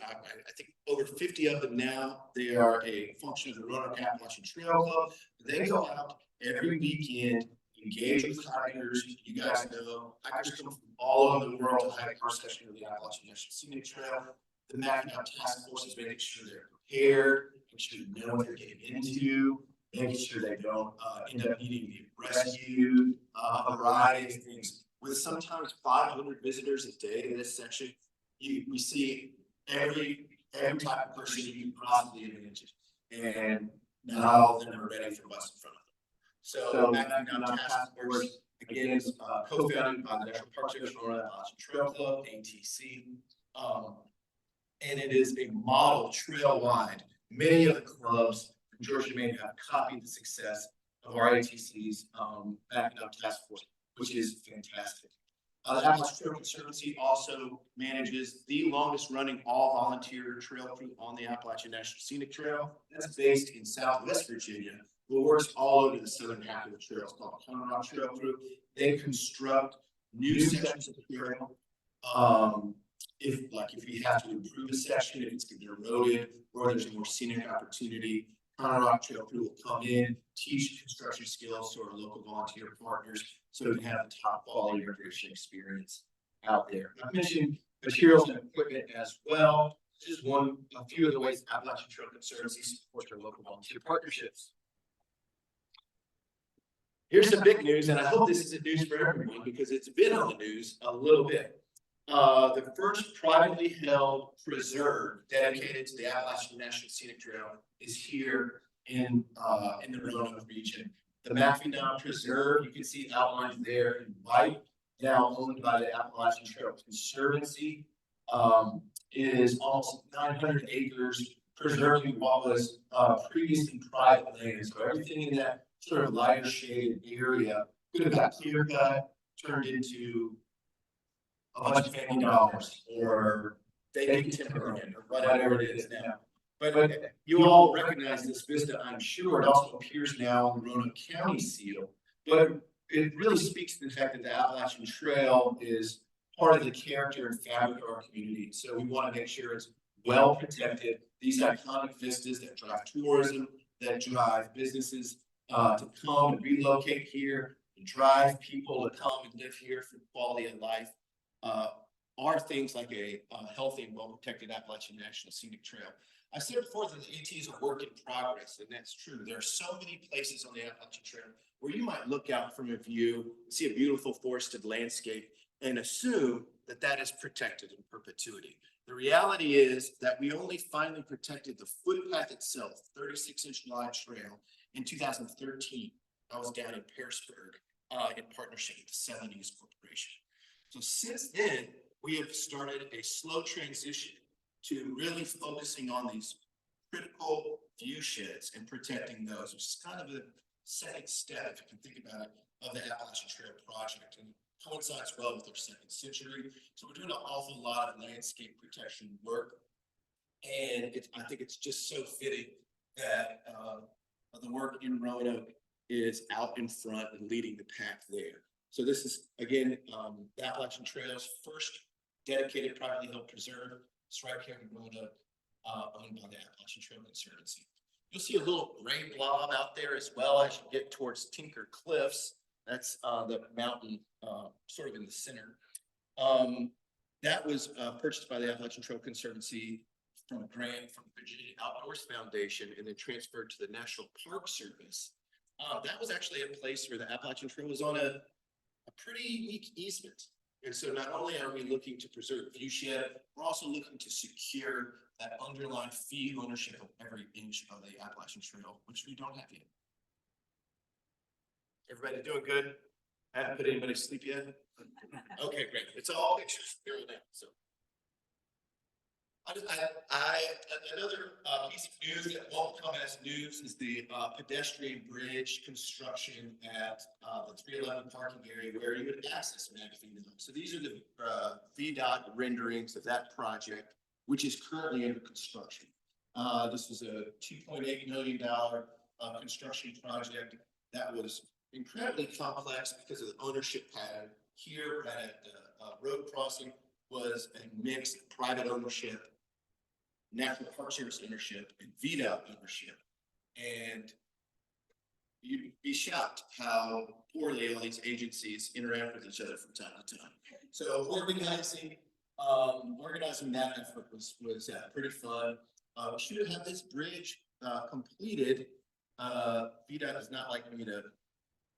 Speaker 13: I think over 50 of them now. They are a function of the Roanoke Appalachian Trail Club. They go out every weekend, engage with hikers. You guys know hikers come from all over the world to hike our section of the Appalachian National Scenic Trail. The McPhee Task Force is making sure they're prepared, making sure they know what they're getting into, making sure they don't end up needing to be rescued, a variety of things. With sometimes 500 visitors a day in this section, we see every type of person you can possibly imagine, and not all of them are ready for what's in front of them. So McPhee Task Force, again, is co-founded by the National Park Service, Roanoke Appalachian Trail Club, ATC, and it is a model trail-wide. Many of the clubs in Georgia may have copied the success of our ATC's McPhee Task Force, which is fantastic. The Appalachian Trail Conservancy also manages the longest running all volunteer trail crew on the Appalachian National Scenic Trail. That's based in Southwest Virginia, but works all over the southern half of the trail. It's called the Roanoke Trail Crew. They construct new sections of the trail. If we have to improve a section, if it's getting eroded, or there's a more scenic opportunity, Roanoke Trail Crew will come in, teach construction skills to our local volunteer partners so we can have the top quality recreation experience out there. I mentioned materials and equipment as well. This is a few of the ways Appalachian Trail Conservancy supports our local volunteer partnerships.
Speaker 14: Here's some big news, and I hope this isn't news for everyone because it's been on the news a little bit. The first privately held preserve dedicated to the Appalachian National Scenic Trail is here in the Roanoke region. The McPhee Preserve, you can see outlined there in white, now owned by the Appalachian Trail Conservancy. It is almost 900 acres, preserving what was previously private land. So everything in that sort of lighter shaded area could have got clear cut, turned into a bunch of family dollars or vacant timberland or whatever it is now. But you all recognize this vista, I'm sure. It also appears now on the Roanoke County seal. But it really speaks to the fact that the Appalachian Trail is part of the character and fabric of our community. So we want to make sure it's well protected. These iconic vistas that drive tourism, that drive businesses to come and relocate here, to drive people to come and live here for quality of life, are things like a healthy and well-protected Appalachian National Scenic Trail. I said before that the AT is a work in progress, and that's true. There are so many places on the Appalachian Trail where you might look out from a view, see a beautiful forested landscape, and assume that that is protected in perpetuity. The reality is that we only finally protected the footpath itself, 36-inch wide trail, in 2013. I was down in Pearisburg in partnership with the 70s Corporation. So since then, we have started a slow transition to really focusing on these critical view sheds and protecting those, which is kind of the second step, if you can think about it, of the Appalachian Trail project, and coincides well with our second century. So we're doing an awful lot of landscape protection work, and I think it's just so fitting that the work in Roanoke is out in front and leading the pack there. So this is, again, the Appalachian Trail's first dedicated privately held preserve. It's right here in Roanoke, owned by the Appalachian Trail Conservancy. You'll see a little gray blob out there as well as you get towards Tinker Cliffs. That's the mountain sort of in the center. That was purchased by the Appalachian Trail Conservancy from a grant from the Virginia Outdoors Foundation and then transferred to the National Park Service. That was actually a place where the Appalachian Trail was on a pretty unique easement. And so not only are we looking to preserve the viewshed, we're also looking to secure that underlying fee ownership of every inch of the Appalachian Trail, which we don't have yet. Everybody doing good? I haven't put anybody to sleep yet? Okay, great. It's all pictures here and now. So another piece of news that won't come as news is the pedestrian bridge construction at the 311 parking area where you would access McAfee. So these are the VDOT renderings of that project, which is currently under construction. This was a $2.8 million construction project that was incredibly complex because of the ownership pattern. Here right at the road crossing was a mix of private ownership, National Park Service ownership, and VDOT ownership. And you'd be shocked how poorly all these agencies interact with each other from time to time. So organizing that effort was pretty fun. We should have had this bridge completed. VDOT does not like me to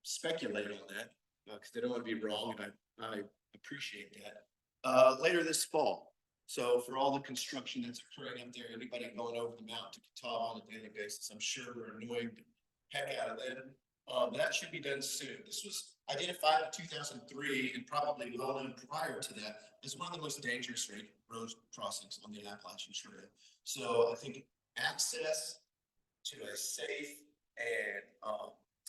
Speaker 14: speculate on that because they don't want to be wrong, and I appreciate that. Later this fall. So for all the construction that's occurring up there, anybody going over the mountain to Catawba on a daily basis, I'm sure we're annoying the heck out of them. That should be done soon. This was identified in 2003 and probably well known prior to that as one of the most dangerous road crossings on the Appalachian Trail. So I think access to a safe and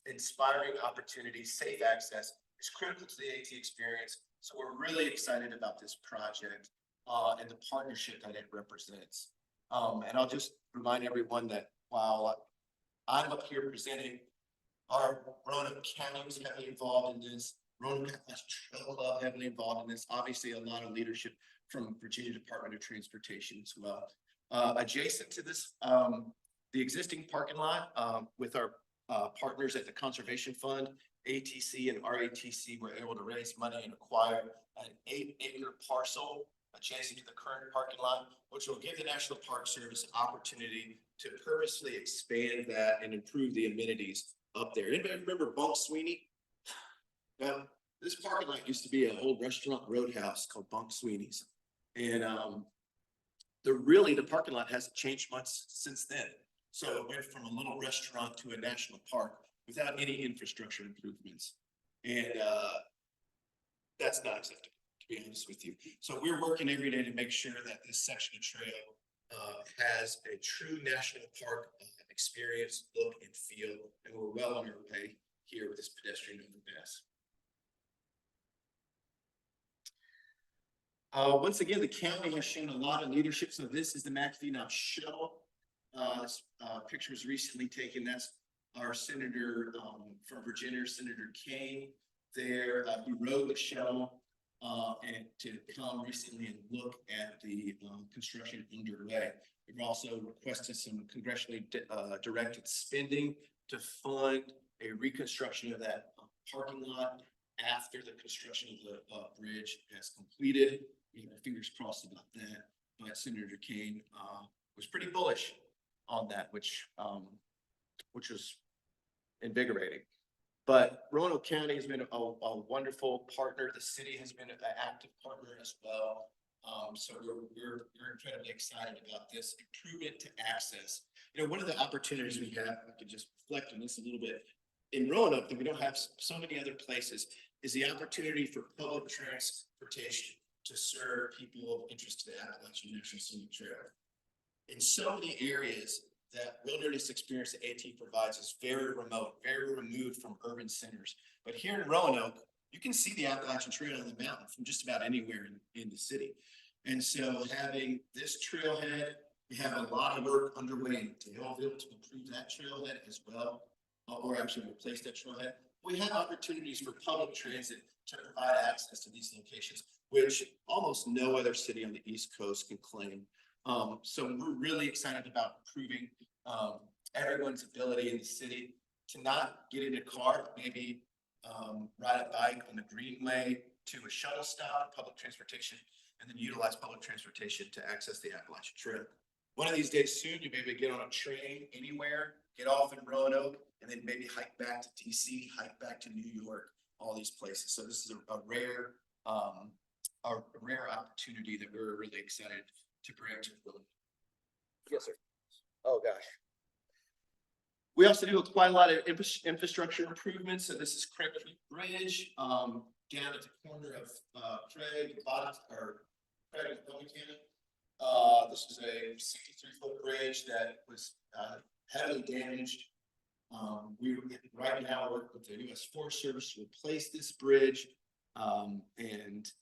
Speaker 14: inspiring opportunity, safe access, is critical to the AT experience. So we're really excited about this project and the partnership that it represents. And I'll just remind everyone that while I'm up here presenting, our Roanoke County was heavily involved in this, Roanoke Trail Club heavily involved in this, obviously a lot of leadership from Virginia Department of Transportation as well. Adjacent to this, the existing parking lot with our partners at the Conservation Fund, ATC and RATC were able to raise money and acquire an 8-acre parcel adjacent to the current parking lot, which will give the National Park Service opportunity to purposely expand that and improve the amenities up there. Anybody remember Bunk Sweeney
Speaker 13: Now, this parking lot used to be an old restaurant roadhouse called Bunk Sweeney's. And, the parking lot hasn't changed much since then. So it went from a little restaurant to a national park without any infrastructure improvements. And, that's not acceptable, to be honest with you. So we're working every day to make sure that this section of trail has a true national park experience, look and feel, and we're well on our way here with this pedestrian overpass. Once again, the county has shown a lot of leadership. So this is the McAfee shuttle. This picture was recently taken. That's our senator from Virginia, Senator Kane. There, he rode the shuttle and to come recently and look at the construction underway. We've also requested some congressionally directed spending to fund a reconstruction of that parking lot after the construction of the bridge has completed. We have our fingers crossed about that, but Senator Kane was pretty bullish on that, which was invigorating. But Roanoke County has been a wonderful partner. The city has been an active partner as well. So we're incredibly excited about this improvement to access. You know, one of the opportunities we have, I can just reflect on this a little bit, in Roanoke that we don't have so many other places, is the opportunity for public transportation to serve people of interest to the Appalachian National Scenic Trail. In so many areas, that wilderness experience that AT provides is very remote, very removed from urban centers. But here in Roanoke, you can see the Appalachian Trail on the mountain from just about anywhere in the city. And so having this trailhead, we have a lot of work underway in Daleville to improve that trailhead as well, or actually replace that trailhead. We have opportunities for public transit to provide access to these locations, which almost no other city on the East Coast can claim. So we're really excited about improving everyone's ability in the city to not get in a car, but maybe ride a bike on the Greenway to a shuttle stop, public transportation, and then utilize public transportation to access the Appalachian Trail. One of these days soon, you maybe get on a train anywhere, get off in Roanoke, and then maybe hike back to DC, hike back to New York, all these places. So this is a rare opportunity that we're really excited to bring to the village. Yes, sir. Oh, gosh. We also do quite a lot of infrastructure improvements. So this is Craig Creek Bridge, down at the corner of Craig and Bellingham. This is a 63-foot bridge that was heavily damaged. We right now work with the U.S. Forest Service to replace this bridge, and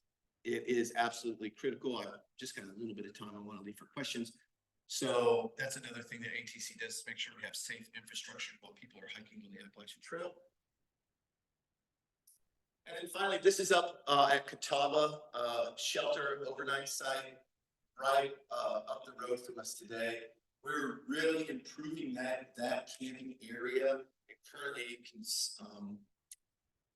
Speaker 13: it is absolutely critical. I just got a little bit of time I want to leave for questions. So that's another thing that ATC does, to make sure we have safe infrastructure while people are hiking on the Appalachian Trail. And then finally, this is up at Catawba, shelter overnight site, right up the road from us today. We're really improving that camping area. It currently can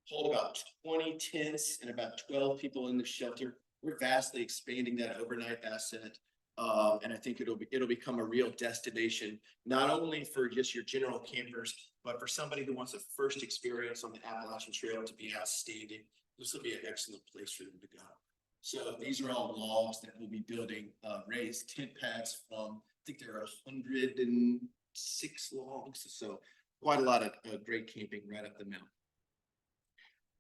Speaker 13: hold about 20 tents and about 12 people in the shelter. We're vastly expanding that overnight asset. And I think it'll become a real destination, not only for just your general campers, but for somebody who wants a first experience on the Appalachian Trail to be outstanding. This will be an excellent place for them to go. So these are all logs that we'll be building, raised tent pads from. I think there are 106 logs. So quite a lot of great camping right up the mountain.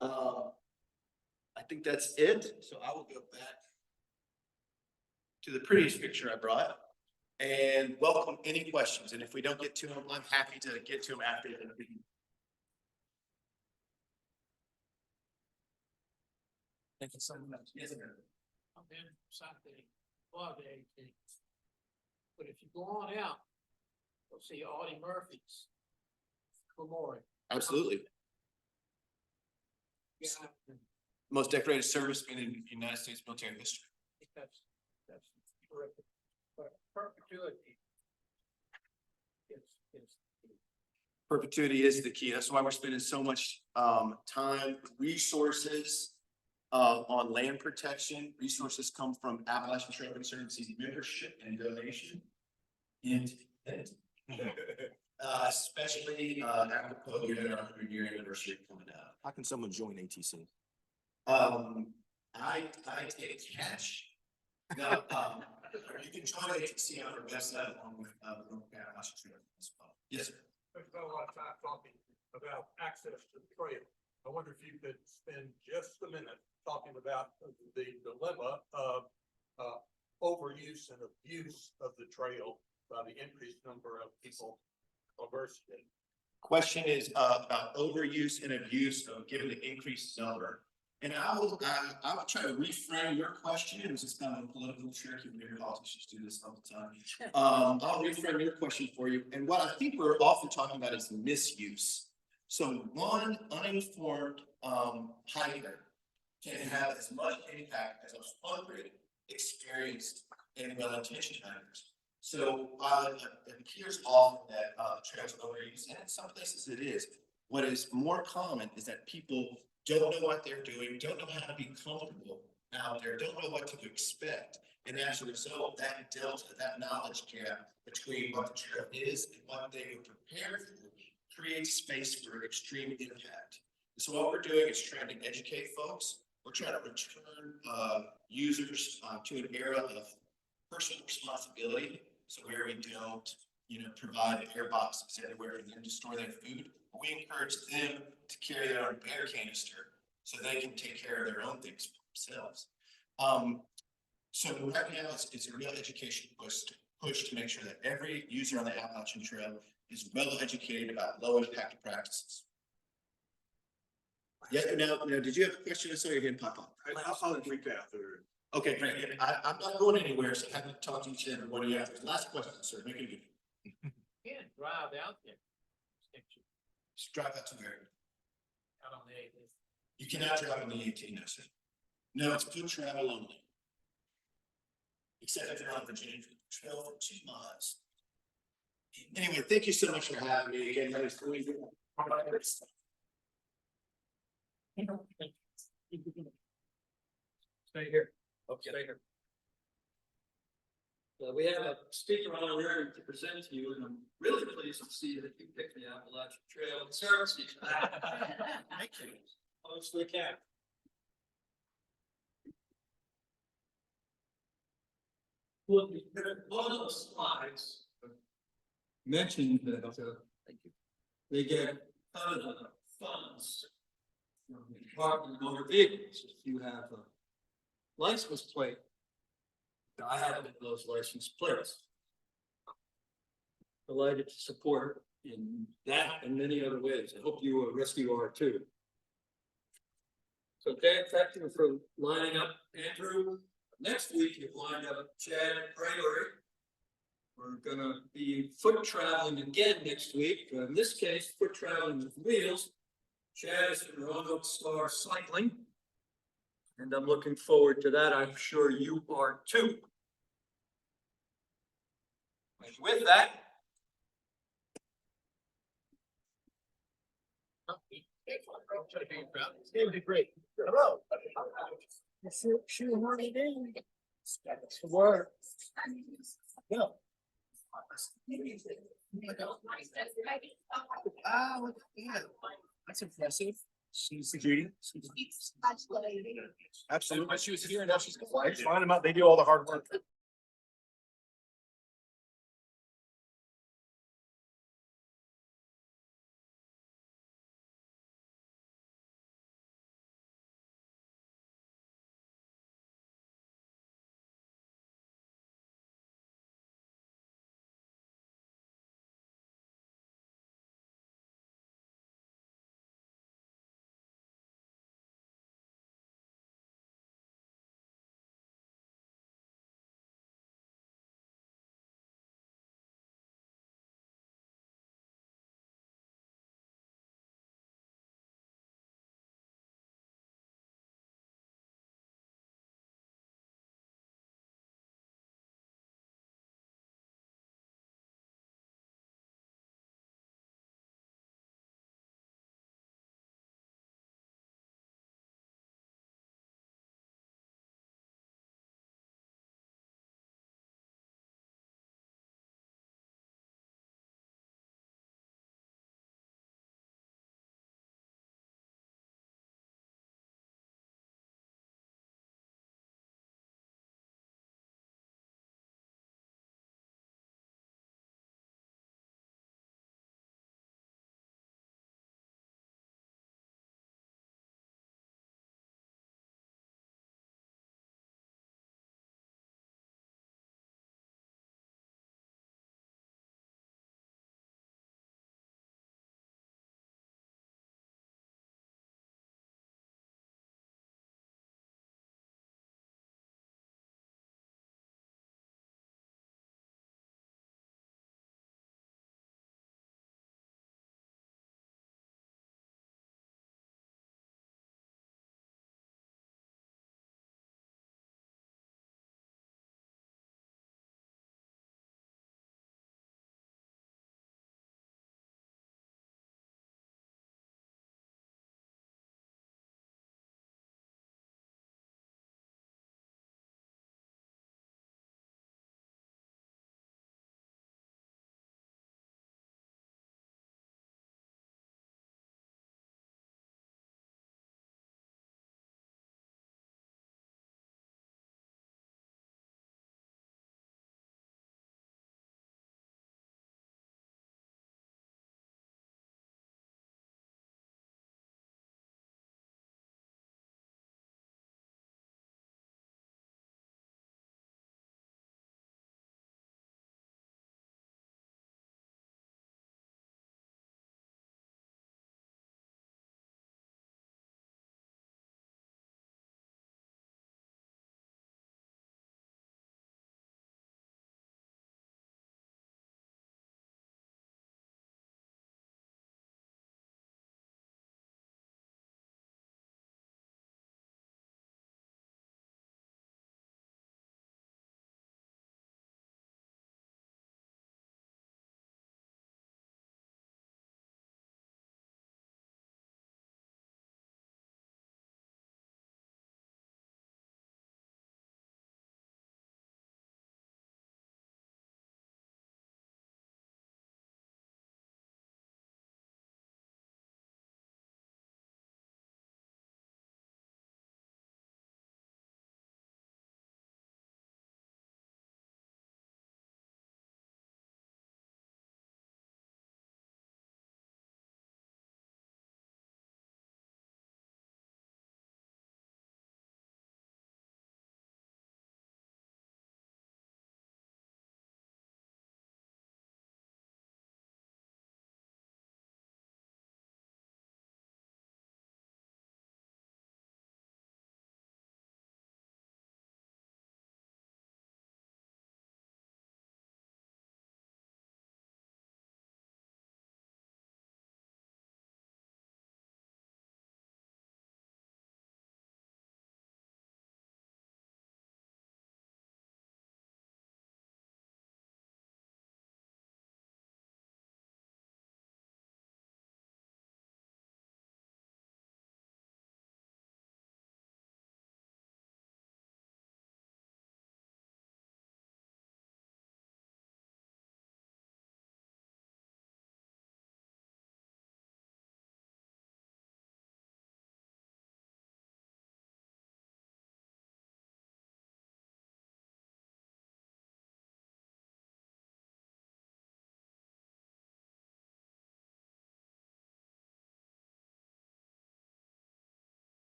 Speaker 13: I think that's it. So I will go back to the prettiest picture I brought and welcome any questions. And if we don't get to them, I'm happy to get to them after the meeting.
Speaker 11: Thank you so much. Yes, sir. I'm in Saturday, holiday, but if you go on out, you'll see Audie Murphy's memorial.
Speaker 13: Absolutely.
Speaker 11: Yeah.
Speaker 13: Most decorated serviceman in United States military history.
Speaker 11: That's terrific. But perpetuity is
Speaker 13: Perpetuity is the key. That's why we're spending so much time, resources on land protection. Resources come from Appalachian Trail Conservancy's membership and donation. And
Speaker 14: especially, apropos of our 100-year anniversary coming up.
Speaker 13: How can someone join ATC?
Speaker 14: I take cash. No, you can join ATC on our website along with, the Roanoke Appalachian Trail as well. Yes, sir.
Speaker 15: We spent a lot of time talking about access to the trail. I wonder if you could spend just a minute talking about the dilemma of overuse and abuse of the trail by the increased number of people traversing it.
Speaker 14: Question is, about overuse and abuse of given the increased number. And I will try to reframe your question. It was just kind of a political trick. You hear politicians do this all the time. I'll reframe your question for you. And what I think we're often talking about is misuse. So one uninformed hiker can have as much impact as 100 experienced and well-intentioned hikers. So it appears often that trails are overused, and in some places it is. What is more common is that people don't know what they're doing, don't know how to be comfortable out there, don't know what to expect. And as a result, that delta, that knowledge gap between what the trail is and what they were prepared for creates space for extreme impact. And so what we're doing is trying to educate folks. We're trying to return users to an era of personal responsibility. So where we don't, provide air boxes everywhere for them to store their food, we encourage them to carry their own bear canister so they can take care of their own things for themselves. So right now it's a real education push to make sure that every user on the Appalachian Trail is well educated about low impact practices. Yeah, now, did you have a question? I saw your hand pop up.
Speaker 15: I'll recap there.
Speaker 14: Okay, great. I'm not going anywhere, so I haven't talked to each and every one of you. Last question, sir. Make it good.
Speaker 1: You can't drive out there.
Speaker 14: Just drive out to where?
Speaker 1: Out on the 18th.
Speaker 14: You cannot drive on the 18th, no, sir. No, it's foot travel only. Except if you're on Virginia Trail for 2 miles. Anyway, thank you so much for having me again. That was really good.
Speaker 1: Stay here. Okay. Stay here. We have a speaker honorary to present to you, and I'm really pleased to see that you picked the Appalachian Trail Conservancy. Thank you. Honestly, can. Well, one of the slides mentioned that they get kind of funds from the Department of Motor Vehicles. If you have a license plate, I have those license plates. Delighted to support in that and many other ways. I hope you rest you are too. So Dan, thank you for lining up Andrew. Next week you've lined up Chad Braillery. We're gonna be foot traveling again next week. In this case, foot traveling with wheels. Chad is from Roanoke Star Cycling. And I'm looking forward to that. I'm sure you are too. And with that,
Speaker 15: It's gonna be great. Hello. She already did. That's the word. No. Oh, yeah. That's impressive. She's Judy. Absolutely. She was here and now she's going. Find them out. They do all the hard work.